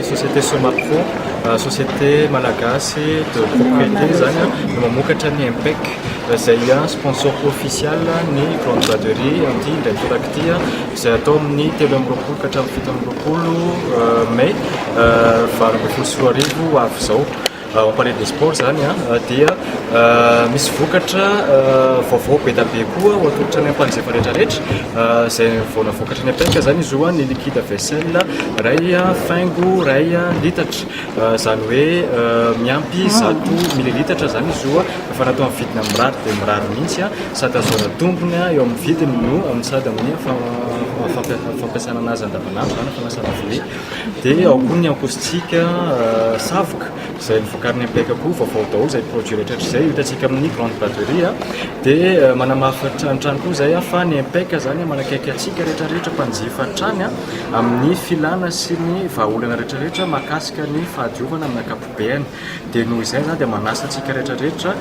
société Somapro, société malagasy de propriété zany no mamokatra ny impec izay sponsor official ny grande braderie anty indray torak'ity izay atao amin'ny 3 amby roapolo ka hatramin'ny 7 amby roapolo mai 2024 avy zao. On parlait des sports zany dia misy vokatra vaovao be da be koa ho atolotra ny ampanjifa rehetrarehetra izay vao navokatra ny apeka zany izy io ny liquide vaisselle ray faingo ray litatra zany hoe miampy 100 mililitatra zany izy io efa natao amin'ny vidiny mirary dia mirary mihitsy sady azoana tombony eo amin'ny vidiny no sady amin'ny fampiasana anazy andavanandro zany fanasana vilia dia ao koa ny encaustique savoka izay nivokariny apeka koa vaovao daholo izay produit rehetrarehetra izay hitantsika amin'ny grande braderie dia manamafatra antrany koa izay fa ny apeka zany manakaiky atsika rehetrarehetra mpanjifa trany amin'ny filana sy ny vahaolana rehetrarehetra mahakasika ny fahadiovana amin'ny ankapobeny dia noho izay zany dia manasa atsika rehetrarehetra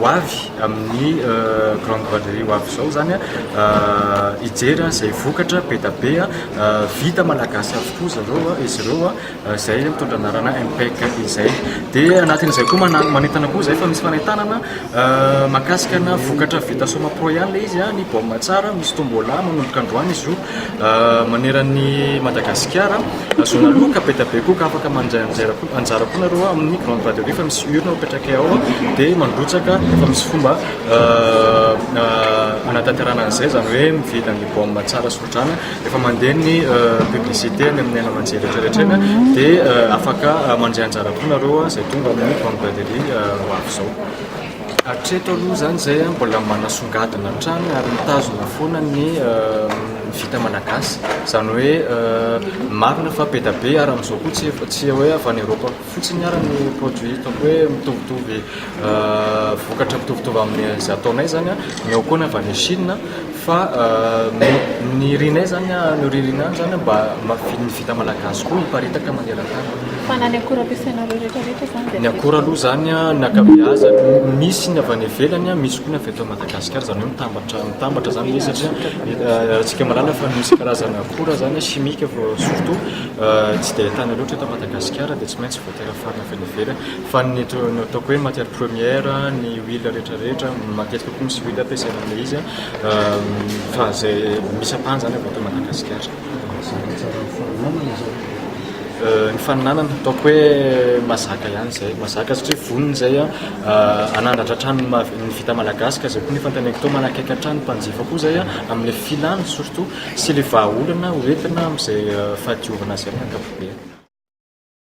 ho avy amin'ny grande braderie ho avy zao zany hijery izay vokatra be da be vita malagasy avokoa izy ireo izay mitondra anarana impec izay dia anatin'izay koa manentana koa izay fa misy fanentanana mahakasikana vokatra vita Somapro ihany le izy ny baume tsara misy tombola manomboka androany izy io maneran'ny Madagasikara azona loka be da be koa ka afaka anjara koa nareo amin'ny grande braderie fa misy urne mipetraka ao dia mandrotsaka fa misy fomba anatanterana an'izay zany hoe mividy ny baume tsara sotrana efa mandeha ny publicité ny amin'ny anamanjely rehetrarehetra eny dia afaka mandray anjara koa nareo izay tonga amin'ny grande braderie ho avy zao. Hatreto aloha zany zay mbola manasongadina trany ary mitazona foana ny vita malagasy zany hoe marina fa be da be ary amin'izao koa tsy hoe avy any Eropa fotsiny ary ny produit donc hoe mitovitovy vokatra mitovitovy amin'ny izay ataonay zany ny ao koa ny avy any Chine fa ny rinay zany ny ririnany zany mba ny vita malagasy koa hiparitaka maneran-tany. Fa ny akora ampiasainareo rehetrarehetra zany ny akora aloha zany ny ankabeaza misy ny avy any ivelany misy koa ny avy eto Madagasikara zany hoe mitambatra zany izy satria tsika malala fa misy karazana akora zany chimique surtout tsy dia ahitana loatra eto Madagasikara dia tsy maintsy voatera farina avy any ivelany fa ny ataoko hoe matière première ny huile rehetrarehetra matetika koa misy huile ampiasaina amin'ilay izy fa zay misy apany zany avy eto Madagasikara. Ny faninanana ataoko hoe mazaka ihany zay mazaka satria voniny zay anandratra trano ny vita malagasy zay koa ny fantaneko tao manakaiky trano mpanjifa koa zay amin'ny filany surtout sy le vahaolana hoentina amin'izay fahadiovana azy amin'ny ankapobeny.